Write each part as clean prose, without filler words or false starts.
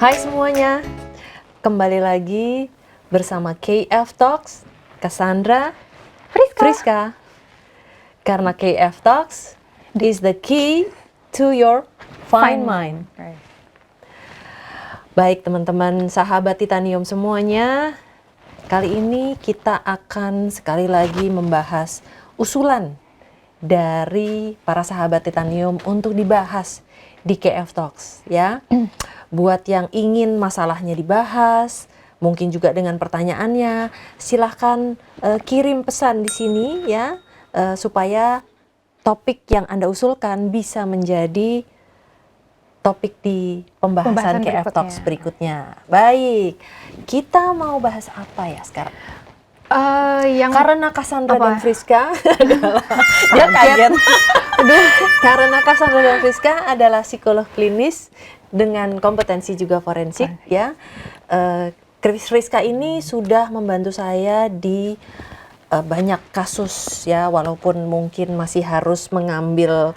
Hai semuanya, kembali lagi bersama KF Talks, Cassandra, Friska. Karena KF Talks is the key to your fine mind. Baik teman-teman sahabat Titanium semuanya, kali ini kita akan sekali lagi membahas usulan dari para sahabat Titanium untuk dibahas di KF Talks ya. Buat yang ingin masalahnya dibahas, mungkin juga dengan pertanyaannya, silahkan kirim pesan di sini ya, supaya topik yang Anda usulkan bisa menjadi topik di pembahasan KF Talks berikutnya. Baik, kita mau bahas apa ya sekarang? Karena Cassandra dan Friska adalah dia kaget. Karena Cassandra dan Friska adalah psikolog klinis dengan kompetensi juga forensik ya. Friska ini sudah membantu saya di banyak kasus ya, walaupun mungkin masih harus mengambil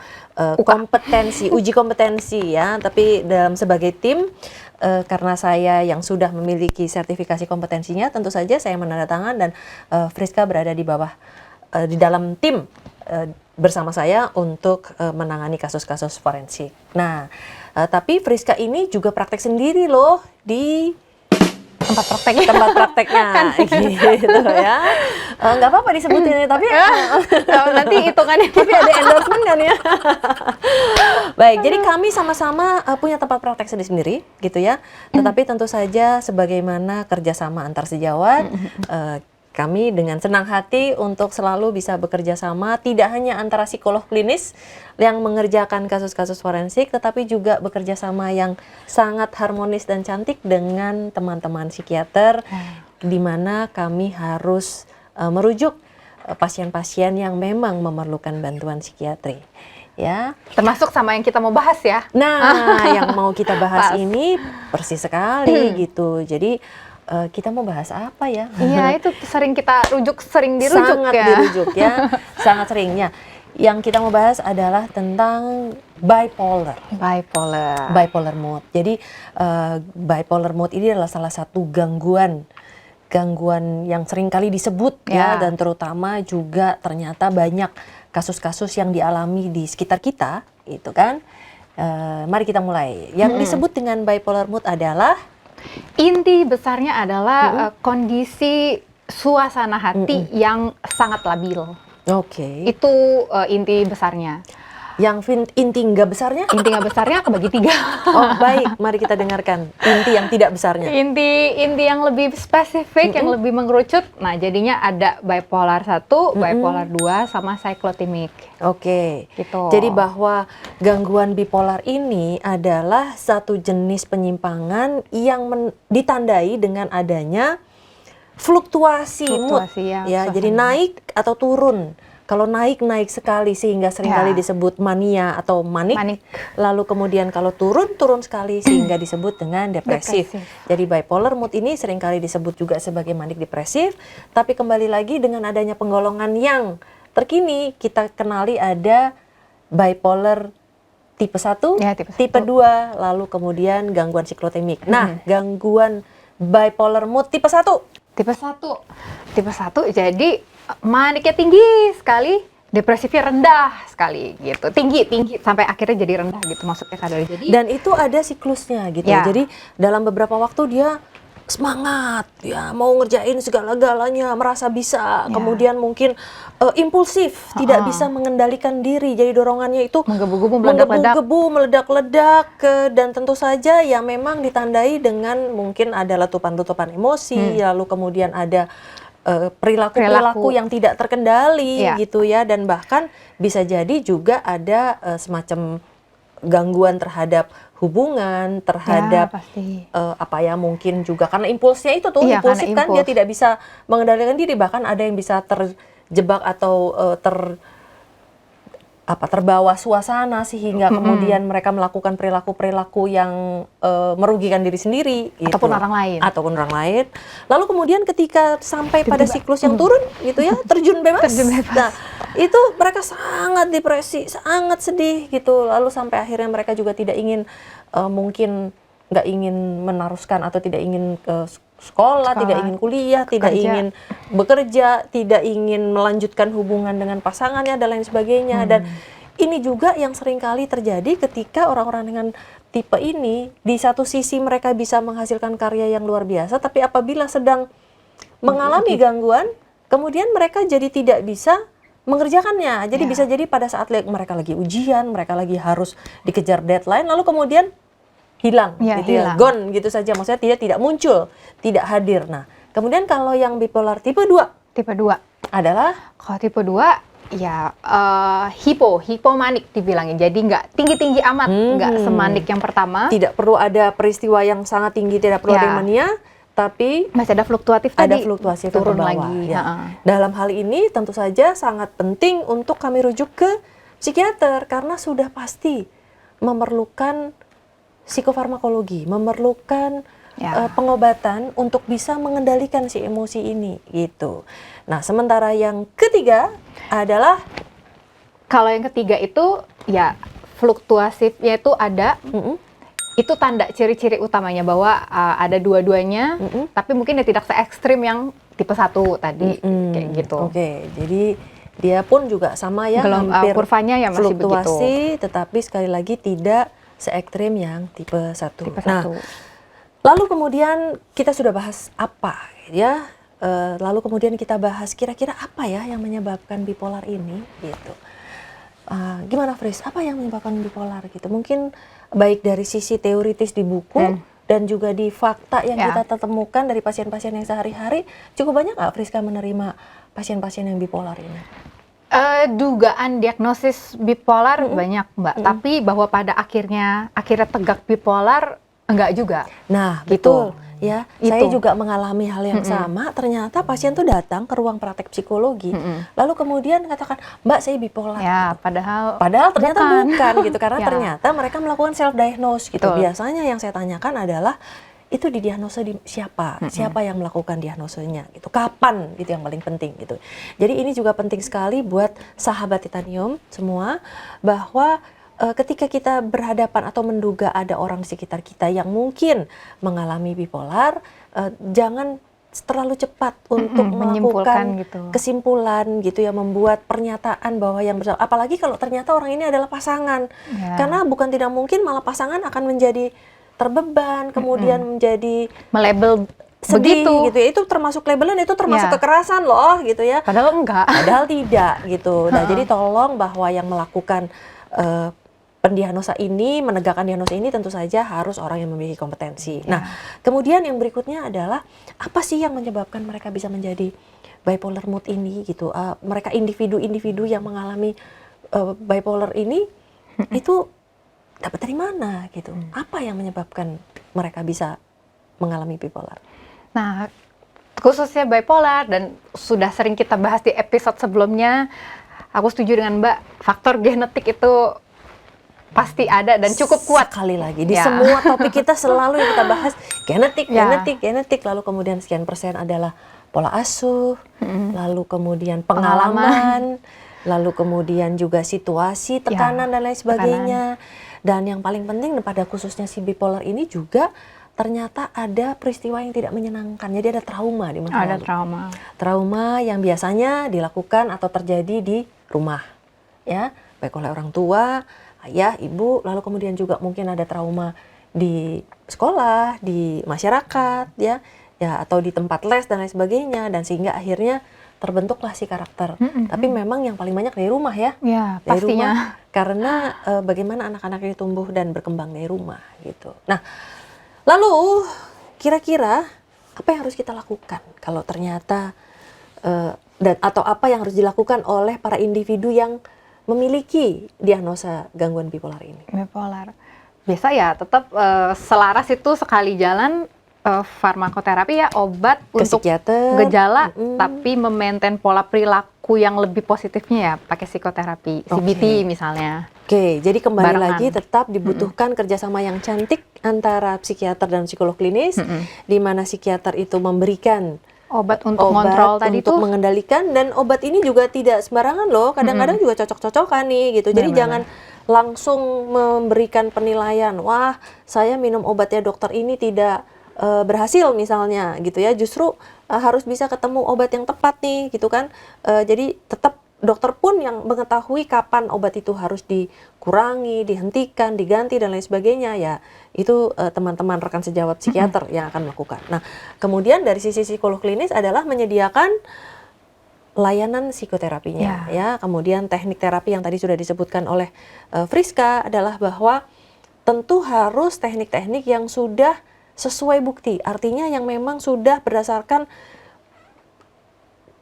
kompetensi, uji kompetensi ya, tapi sebagai tim karena saya yang sudah memiliki sertifikasi kompetensinya, tentu saja saya menandatangan dan Friska berada di bawah di dalam tim bersama saya untuk menangani kasus-kasus forensik. Nah, tapi Friska ini juga praktek sendiri loh di tempat prakteknya gitu ya. Nggak apa-apa disebutin tapi nanti hitungannya tapi ada endorsement kan ya. Baik, jadi kami sama-sama punya tempat praktek sendiri gitu ya. Tetapi tentu saja sebagaimana kerjasama antar sejawat, kami dengan senang hati untuk selalu bisa bekerja sama, tidak hanya antara psikolog klinis yang mengerjakan kasus-kasus forensik, tetapi juga bekerja sama yang sangat harmonis dan cantik dengan teman-teman psikiater, di mana kami harus merujuk pasien-pasien yang memang memerlukan bantuan psikiatri. Ya, termasuk sama yang kita mau bahas ya. Nah, yang mau kita bahas ini persis sekali gitu. Jadi kita mau bahas apa ya? Iya, itu sering kita rujuk, sering dirujuk sangat ya. dirujuk ya, sangat seringnya. Yang kita mau bahas adalah tentang bipolar mood. Jadi bipolar mood ini adalah salah satu gangguan yang sering kali disebut ya, dan terutama juga ternyata banyak kasus-kasus yang dialami di sekitar kita, itu kan. Mari kita mulai. Yang disebut dengan bipolar mood adalah inti besarnya adalah kondisi suasana hati yang sangat labil. Oke. Itu inti besarnya. Yang inti nggak besarnya? Inti nggak besarnya kebagi 3. Oh baik, mari kita dengarkan inti yang tidak besarnya. Inti yang lebih spesifik, yang lebih mengerucut. Nah, jadinya ada bipolar 1, bipolar 2, sama cyclothymic. Oke. Gitu. Jadi bahwa gangguan bipolar ini adalah satu jenis penyimpangan yang ditandai dengan adanya fluktuasi mood. Ya, jadi naik atau turun. Kalau naik sekali sehingga seringkali disebut mania atau manik. Lalu kemudian kalau turun sekali sehingga disebut dengan depresif. Jadi bipolar mood ini seringkali disebut juga sebagai manik depresif. Tapi kembali lagi dengan adanya penggolongan yang terkini kita kenali ada bipolar tipe 1, tipe 2, lalu kemudian gangguan siklotemik. Nah, gangguan bipolar mood tipe 1. Tipe 1 jadi maniknya tinggi sekali, depresifnya rendah sekali gitu. Tinggi sampai akhirnya jadi rendah gitu maksudnya Kak Doli. Jadi dan itu ada siklusnya gitu. Jadi dalam beberapa waktu dia semangat ya, mau ngerjain segala-galanya, merasa bisa. Kemudian mungkin impulsif, tidak bisa mengendalikan diri. Jadi dorongannya itu menggebu-gebu, meledak-ledak, dan tentu saja ya memang ditandai dengan mungkin ada letupan-letupan emosi, lalu kemudian ada perilaku yang tidak terkendali gitu ya, dan bahkan bisa jadi juga ada semacam gangguan terhadap hubungan, terhadap mungkin juga karena impulsnya itu tuh impulsif kan, dia tidak bisa mengendalikan diri, bahkan ada yang bisa terjebak atau terbawa suasana sehingga kemudian mereka melakukan perilaku-perilaku yang merugikan diri sendiri gitu. Ataupun orang lain. Lalu kemudian ketika sampai pada siklus yang turun gitu ya, terjun bebas. Nah, itu mereka sangat depresi, sangat sedih gitu. Lalu sampai akhirnya mereka juga tidak ingin mungkin nggak ingin meneruskan atau tidak ingin ke sekolah, tidak ingin kuliah, tidak ingin bekerja, tidak ingin melanjutkan hubungan dengan pasangannya dan lain sebagainya. Dan ini juga yang seringkali terjadi ketika orang-orang dengan tipe ini, di satu sisi mereka bisa menghasilkan karya yang luar biasa, tapi apabila sedang mengalami gangguan, kemudian mereka jadi tidak bisa mengerjakannya. Jadi bisa jadi pada saat mereka lagi ujian, mereka lagi harus dikejar deadline, lalu kemudian hilang, gitu ya, gone gitu saja. Maksudnya dia tidak muncul, tidak hadir. Nah, kemudian kalau yang bipolar tipe 2 adalah, kalau tipe 2 ya hipomanik dibilangin. Jadi nggak tinggi-tinggi amat, nggak semanik yang pertama. Tidak perlu ada peristiwa yang sangat tinggi, tidak perlu ada mania, tapi masih ada fluktuatif ada tadi, fluktuasi turun ke bawah, lagi. ya. Dalam hal ini tentu saja sangat penting untuk kami rujuk ke psikiater karena sudah pasti memerlukan psikofarmakologi, memerlukan pengobatan untuk bisa mengendalikan si emosi ini gitu. Nah, sementara yang ketiga adalah, kalau yang ketiga itu ya fluktuasifnya itu ada. Itu tanda ciri-ciri utamanya bahwa ada dua-duanya, tapi mungkin ya tidak se-ekstrim yang tipe 1 tadi, kayak gitu. Oke, jadi dia pun juga sama ya, hampir kurvanya ya masih fluktuasi, begitu. tetapi sekali lagi tidak se-ekstrim yang tipe 1. Tipe 1. Nah, lalu kemudian kita sudah bahas apa ya, lalu kemudian kita bahas kira-kira apa ya yang menyebabkan bipolar ini gitu. Gimana Fris, apa yang menyebabkan bipolar gitu? Mungkin baik dari sisi teoritis di buku dan juga di fakta yang kita temukan dari pasien-pasien yang sehari-hari, cukup banyak nggak Friska menerima pasien-pasien yang bipolar ini? Dugaan diagnosis bipolar banyak Mbak, tapi bahwa pada akhirnya tegak bipolar enggak juga. Nah, gitu. Betul. Ya, saya juga mengalami hal yang sama. Ternyata pasien tuh datang ke ruang praktek psikologi, lalu kemudian katakan, Mbak saya bipolar. Ya, gitu. padahal ternyata bukan gitu, karena ternyata mereka melakukan self diagnose gitu. Biasanya yang saya tanyakan adalah itu didiagnosa di siapa yang melakukan diagnosenya gitu, kapan gitu, yang paling penting gitu. Jadi ini juga penting sekali buat sahabat Titanium semua, bahwa ketika kita berhadapan atau menduga ada orang di sekitar kita yang mungkin mengalami bipolar, jangan terlalu cepat untuk melakukan kesimpulan gitu ya, membuat pernyataan bahwa yang bersama, apalagi kalau ternyata orang ini adalah pasangan, karena bukan tidak mungkin malah pasangan akan menjadi terbeban, kemudian menjadi melabel sedih begitu gitu ya. Itu termasuk labelan, itu termasuk kekerasan loh gitu ya, padahal enggak, padahal tidak gitu. Nah, jadi tolong bahwa yang melakukan pendiagnosa ini, menegakkan diagnosa ini tentu saja harus orang yang memiliki kompetensi. Nah, kemudian yang berikutnya adalah apa sih yang menyebabkan mereka bisa menjadi bipolar mood ini gitu. Mereka individu-individu yang mengalami bipolar ini itu dapat dari mana gitu. Apa yang menyebabkan mereka bisa mengalami bipolar? Nah, khususnya bipolar, dan sudah sering kita bahas di episode sebelumnya, aku setuju dengan Mbak, faktor genetik itu pasti ada dan cukup kuat. Sekali lagi, di semua topik kita selalu yang kita bahas genetik, lalu kemudian sekian persen adalah pola asuh, lalu kemudian pengalaman, lalu kemudian juga situasi, tekanan dan lain sebagainya. Dan yang paling penting pada khususnya si bipolar ini juga ternyata ada peristiwa yang tidak menyenangkan. Jadi ada trauma di masa lalu. Ada trauma yang biasanya dilakukan atau terjadi di rumah, ya, baik oleh orang tua, ayah, ibu, lalu kemudian juga mungkin ada trauma di sekolah, di masyarakat, ya, atau di tempat les dan lain sebagainya, dan sehingga akhirnya terbentuklah si karakter. Tapi memang yang paling banyak dari rumah ya, ya dari pastinya. rumah, karena bagaimana anak-anak ini tumbuh dan berkembang dari rumah gitu. Nah, lalu kira-kira apa yang harus kita lakukan kalau ternyata dan atau apa yang harus dilakukan oleh para individu yang memiliki diagnosa gangguan bipolar ini? Bipolar. Biasa ya, tetap selaras itu sekali jalan farmakoterapi ya, obat ke untuk psikiater, gejala, tapi memaintain pola perilaku yang lebih positifnya ya, pakai psikoterapi, CBT misalnya. Oke, jadi kembali Barengan. lagi tetap dibutuhkan kerjasama yang cantik antara psikiater dan psikolog klinis, di mana psikiater itu memberikan Obat untuk kontrol tadi untuk tuh mengendalikan, dan obat ini juga tidak sembarangan loh, kadang-kadang juga cocok-cocokan nih gitu. Jadi jangan langsung memberikan penilaian, wah saya minum obatnya dokter ini tidak berhasil misalnya gitu ya, justru harus bisa ketemu obat yang tepat nih gitu kan. Jadi tetap dokter pun yang mengetahui kapan obat itu harus dikurangi, dihentikan, diganti dan lain sebagainya ya. Itu teman-teman rekan sejawat psikiater yang akan melakukan. Nah, kemudian dari sisi psikolog klinis adalah menyediakan layanan psikoterapinya ya. Kemudian teknik terapi yang tadi sudah disebutkan oleh Friska adalah bahwa tentu harus teknik-teknik yang sudah sesuai bukti. Artinya yang memang sudah berdasarkan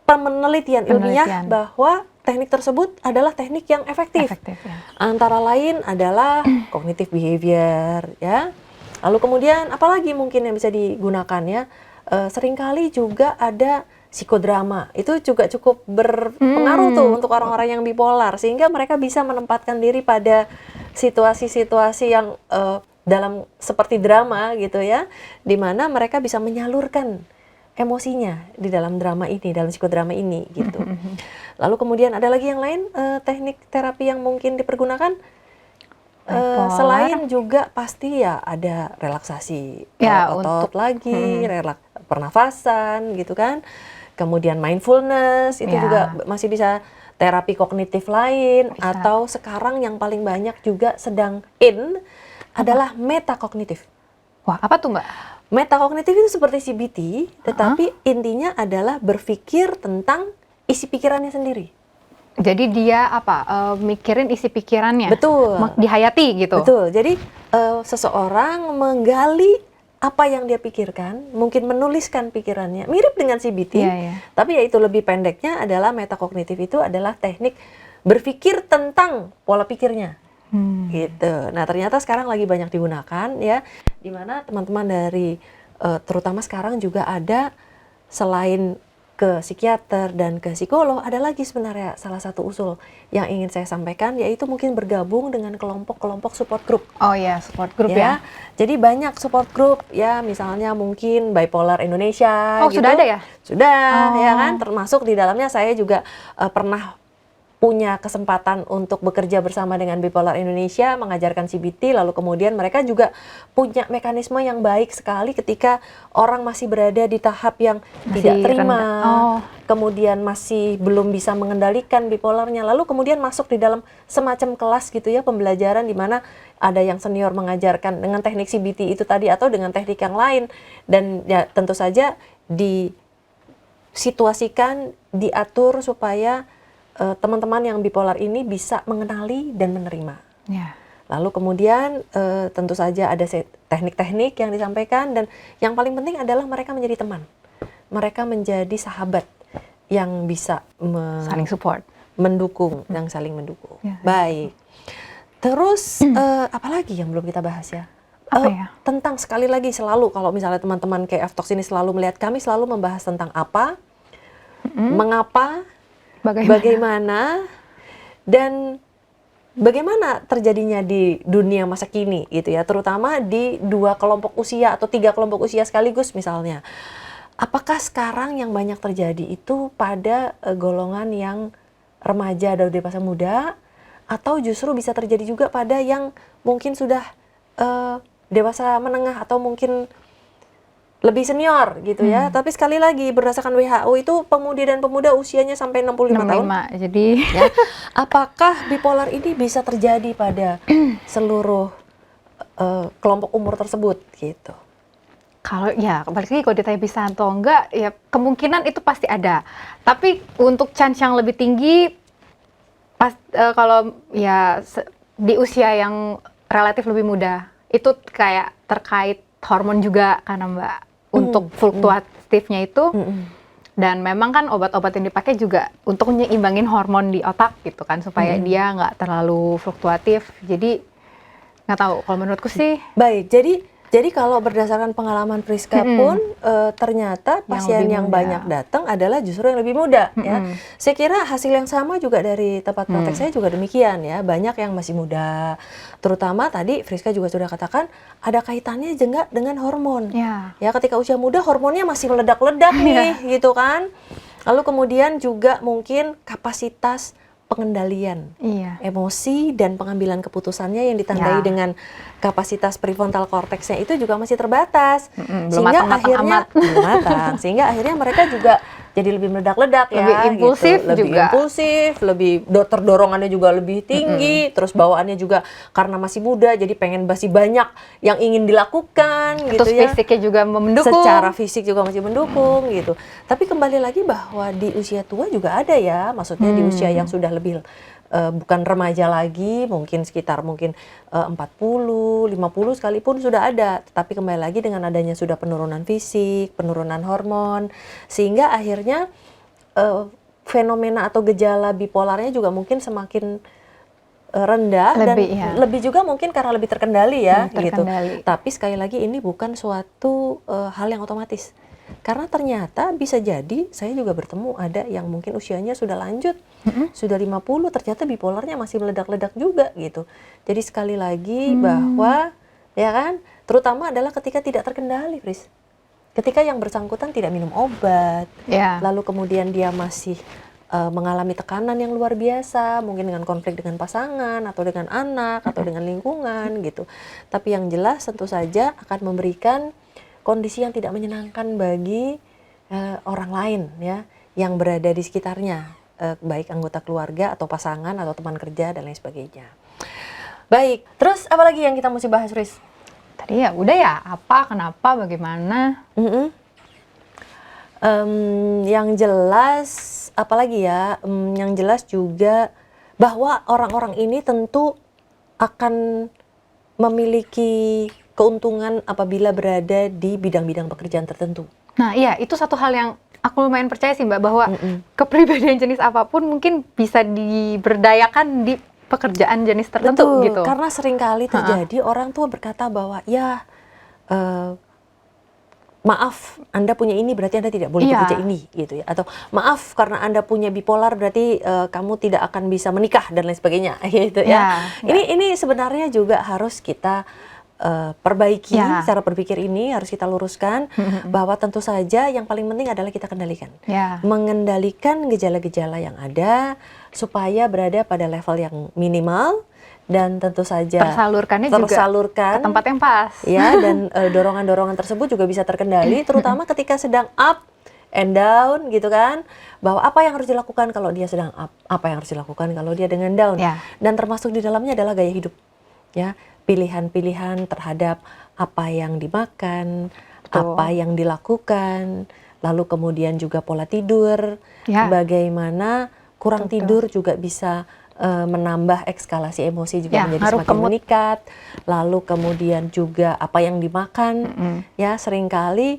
penelitian ilmiah bahwa teknik tersebut adalah teknik yang efektif ya. Antara lain adalah cognitive behavior ya. Lalu kemudian apalagi mungkin yang bisa digunakan ya, seringkali juga ada psikodrama. Itu juga cukup berpengaruh tuh untuk orang-orang yang bipolar, sehingga mereka bisa menempatkan diri pada situasi-situasi yang dalam seperti drama gitu ya, di mana mereka bisa menyalurkan emosinya di dalam drama ini, dalam psikodrama ini gitu. Lalu kemudian ada lagi yang lain teknik terapi yang mungkin dipergunakan selain juga pasti ya ada relaksasi otot lagi, pernafasan gitu kan. Kemudian mindfulness itu juga masih bisa, terapi kognitif lain atau sekarang yang paling banyak juga sedang adalah metakognitif. Wah, apa tuh Mbak? Metakognitif itu seperti CBT, tetapi intinya adalah berpikir tentang isi pikirannya sendiri. Jadi dia mikirin isi pikirannya? Betul. Dihayati gitu? Betul, jadi seseorang menggali apa yang dia pikirkan, mungkin menuliskan pikirannya, mirip dengan CBT, tapi ya itu lebih pendeknya adalah metakognitif itu adalah teknik berpikir tentang pola pikirnya. Gitu. Nah, ternyata sekarang lagi banyak digunakan ya, di mana teman-teman dari terutama sekarang juga ada selain ke psikiater dan ke psikolog, ada lagi sebenarnya salah satu usul yang ingin saya sampaikan, yaitu mungkin bergabung dengan kelompok-kelompok support group. Oh ya, support group ya. Jadi banyak support group ya, misalnya mungkin Bipolar Indonesia. Oh, gitu. Sudah ada ya? Sudah, ya kan. Termasuk di dalamnya saya juga pernah punya kesempatan untuk bekerja bersama dengan Bipolar Indonesia, mengajarkan CBT, lalu kemudian mereka juga punya mekanisme yang baik sekali ketika orang masih berada di tahap yang tidak terima, kemudian masih belum bisa mengendalikan bipolarnya, lalu kemudian masuk di dalam semacam kelas gitu ya, pembelajaran di mana ada yang senior mengajarkan dengan teknik CBT itu tadi atau dengan teknik yang lain, dan ya tentu saja disituasikan, diatur supaya teman-teman yang bipolar ini bisa mengenali dan menerima. Lalu kemudian tentu saja ada teknik-teknik yang disampaikan, dan yang paling penting adalah mereka menjadi teman. Mereka menjadi sahabat yang bisa saling support, mendukung, dan saling mendukung. Baik. Terus apalagi yang belum kita bahas ya? Tentang sekali lagi selalu kalau misalnya teman-teman KF Talks ini selalu melihat kami selalu membahas tentang apa, mengapa, bagaimana, dan bagaimana terjadinya di dunia masa kini gitu ya, terutama di 2 kelompok usia atau 3 kelompok usia sekaligus misalnya. Apakah sekarang yang banyak terjadi itu pada golongan yang remaja atau dewasa muda, atau justru bisa terjadi juga pada yang mungkin sudah dewasa menengah atau mungkin lebih senior gitu ya. Tapi sekali lagi berdasarkan WHO itu pemudi dan pemuda usianya sampai 65 tahun. Jadi ya, apakah bipolar ini bisa terjadi pada seluruh kelompok umur tersebut gitu? Kalau ya balik lagi, kalau ditanya bisa atau enggak, ya kemungkinan itu pasti ada. Tapi untuk chance yang lebih tinggi kalau ya di usia yang relatif lebih muda, itu kayak terkait hormon juga karena Mbak. Untuk fluktuatifnya itu, dan memang kan obat-obat yang dipakai juga untuk menyeimbangin hormon di otak gitu kan, supaya dia nggak terlalu fluktuatif. Jadi nggak tahu, kalau menurutku sih. Baik, jadi kalau berdasarkan pengalaman Friska pun ternyata pasien yang banyak datang adalah justru yang lebih muda ya. Saya kira hasil yang sama juga dari tempat praktek saya juga demikian ya. Banyak yang masih muda. Terutama tadi Friska juga sudah katakan ada kaitannya juga dengan hormon. Ya, ketika usia muda hormonnya masih meledak-ledak nih gitu kan. Lalu kemudian juga mungkin kapasitas pengendalian Iya. emosi dan pengambilan keputusannya yang ditandai Ya. dengan kapasitas prefrontal cortexnya itu juga masih terbatas. Belum Sehingga matang-matang akhirnya amat. belum matang. Sehingga akhirnya mereka juga jadi lebih meledak-ledak ya, Lebih impulsif gitu. Lebih juga. impulsif, lebih terdorongannya juga lebih tinggi, terus bawaannya juga karena masih muda jadi pengen masih banyak yang ingin dilakukan gitu Terus ya. fisiknya juga mendukung. Secara fisik juga masih mendukung gitu. Tapi kembali lagi bahwa di usia tua juga ada ya, maksudnya di usia yang sudah lebih bukan remaja lagi, mungkin sekitar 40, 50 sekalipun sudah ada. Tetapi kembali lagi dengan adanya sudah penurunan fisik, penurunan hormon, sehingga akhirnya fenomena atau gejala bipolarnya juga mungkin semakin rendah dan Lebih, ya. lebih juga mungkin karena lebih terkendali ya gitu. Terkendali. Tapi sekali lagi ini bukan suatu hal yang otomatis. Karena ternyata bisa jadi saya juga bertemu ada yang mungkin usianya sudah lanjut, sudah 50 ternyata bipolarnya masih meledak-ledak juga gitu. Jadi sekali lagi bahwa ya kan, terutama adalah ketika tidak terkendali, Pris. Ketika yang bersangkutan tidak minum obat, Ya. lalu kemudian dia masih mengalami tekanan yang luar biasa, mungkin dengan konflik dengan pasangan atau dengan anak atau dengan lingkungan gitu. Tapi yang jelas tentu saja akan memberikan kondisi yang tidak menyenangkan bagi orang lain ya yang berada di sekitarnya, baik anggota keluarga atau pasangan atau teman kerja dan lain sebagainya. Baik, terus apa lagi yang kita mesti bahas, Riz? Tadi ya udah ya, apa, kenapa, bagaimana. Yang jelas apalagi ya, yang jelas juga bahwa orang-orang ini tentu akan memiliki keuntungan apabila berada di bidang-bidang pekerjaan tertentu. Nah iya, itu satu hal yang aku lumayan percaya sih Mbak, bahwa kepribadian jenis apapun mungkin bisa diberdayakan di pekerjaan jenis tertentu. Betul, gitu. karena seringkali terjadi orang tua berkata bahwa ya maaf, Anda punya ini berarti Anda tidak boleh Iya. bekerja ini gitu ya, atau maaf karena Anda punya bipolar berarti kamu tidak akan bisa menikah dan lain sebagainya gitu ya. Ini sebenarnya juga harus kita perbaiki cara berpikir ini, harus kita luruskan bahwa tentu saja yang paling penting adalah kita kendalikan. Mengendalikan gejala-gejala yang ada supaya berada pada level yang minimal dan tentu saja tersalurkan juga ke tempat yang pas. Ya, dan dorongan-dorongan tersebut juga bisa terkendali terutama ketika sedang up and down gitu kan, bahwa apa yang harus dilakukan kalau dia sedang up, apa yang harus dilakukan kalau dia dengan down. Dan termasuk di dalamnya adalah gaya hidup. Ya, pilihan-pilihan terhadap apa yang dimakan, apa yang dilakukan, lalu kemudian juga pola tidur, bagaimana kurang tidur juga bisa menambah eskalasi emosi juga menjadi semakin meningkat. Lalu kemudian juga apa yang dimakan, ya seringkali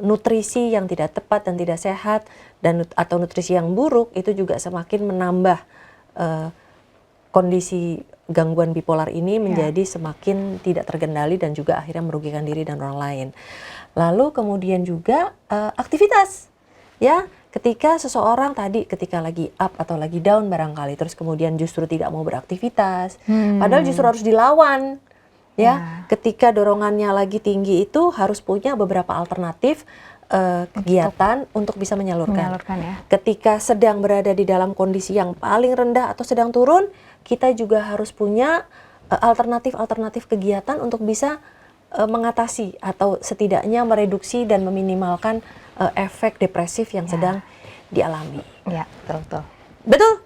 nutrisi yang tidak tepat dan tidak sehat dan atau nutrisi yang buruk itu juga semakin menambah kondisi gangguan bipolar ini menjadi semakin tidak terkendali dan juga akhirnya merugikan diri dan orang lain. Lalu kemudian juga aktivitas, ya. Ketika seseorang tadi ketika lagi up atau lagi down barangkali terus kemudian justru tidak mau beraktivitas, padahal justru harus dilawan, ya. Ketika dorongannya lagi tinggi itu harus punya beberapa alternatif kegiatan untuk bisa menyalurkan. Ketika sedang berada di dalam kondisi yang paling rendah atau sedang turun, kita juga harus punya alternatif kegiatan untuk bisa mengatasi atau setidaknya mereduksi dan meminimalkan efek depresif yang sedang dialami. Ya, betul.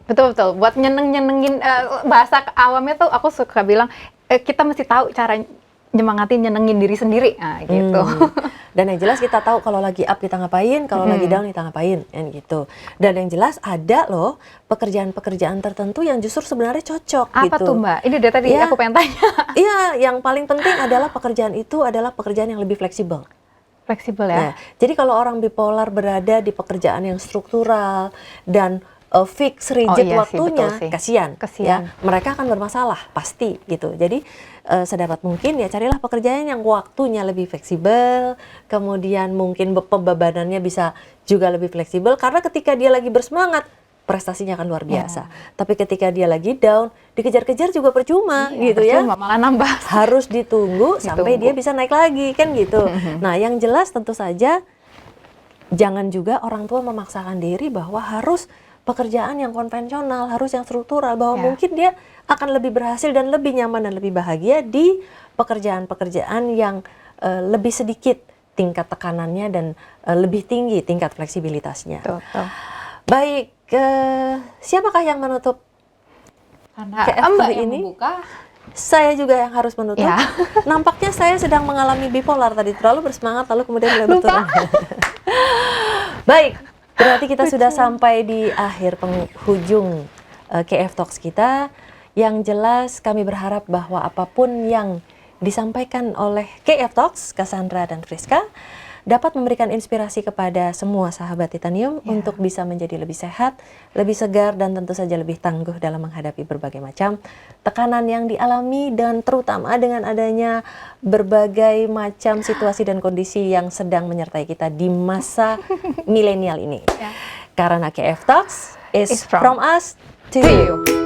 Betul? Buat nyenengin bahasa awamnya tuh aku suka bilang kita mesti tahu cara nyenengin diri sendiri, gitu. Dan yang jelas kita tahu kalau lagi up kita ngapain, kalau lagi down kita ngapain, gitu. Dan yang jelas ada loh pekerjaan-pekerjaan tertentu yang justru sebenarnya cocok. Apa gitu. tuh Mbak? Ini dari tadi aku pengen tanya. Iya, yang paling penting adalah pekerjaan itu adalah pekerjaan yang lebih fleksibel. Fleksibel ya. Nah, jadi kalau orang bipolar berada di pekerjaan yang struktural dan fix rigid waktunya, kasihan. Ya, mereka akan bermasalah pasti gitu. Jadi sedapat mungkin ya carilah pekerjaan yang waktunya lebih fleksibel, kemudian mungkin pembebanannya bisa juga lebih fleksibel karena ketika dia lagi bersemangat prestasinya akan luar biasa. Tapi ketika dia lagi down, dikejar-kejar juga percuma gitu percuma, malah nambah. Harus ditunggu sampai dia bisa naik lagi kan gitu. Nah, yang jelas tentu saja jangan juga orang tua memaksakan diri bahwa harus pekerjaan yang konvensional, harus yang struktural, bahwa Ya. mungkin dia akan lebih berhasil dan lebih nyaman dan lebih bahagia di pekerjaan-pekerjaan yang lebih sedikit tingkat tekanannya dan lebih tinggi tingkat fleksibilitasnya. Betul. Baik, siapakah yang menutup? Karena KF Mbak hari yang ini? membuka. Saya juga yang harus menutup. Ya. Nampaknya saya sedang mengalami bipolar tadi, terlalu bersemangat lalu kemudian mulai berturun. Baik, berarti kita sudah sampai di akhir penghujung KF Talks kita. Yang jelas kami berharap bahwa apapun yang disampaikan oleh KF Talks, Cassandra dan Friska, dapat memberikan inspirasi kepada semua sahabat Titanium untuk bisa menjadi lebih sehat, lebih segar, dan tentu saja lebih tangguh dalam menghadapi berbagai macam tekanan yang dialami, dan terutama dengan adanya berbagai macam situasi dan kondisi yang sedang menyertai kita di masa milenial ini. Karena KF Talks is from us to you.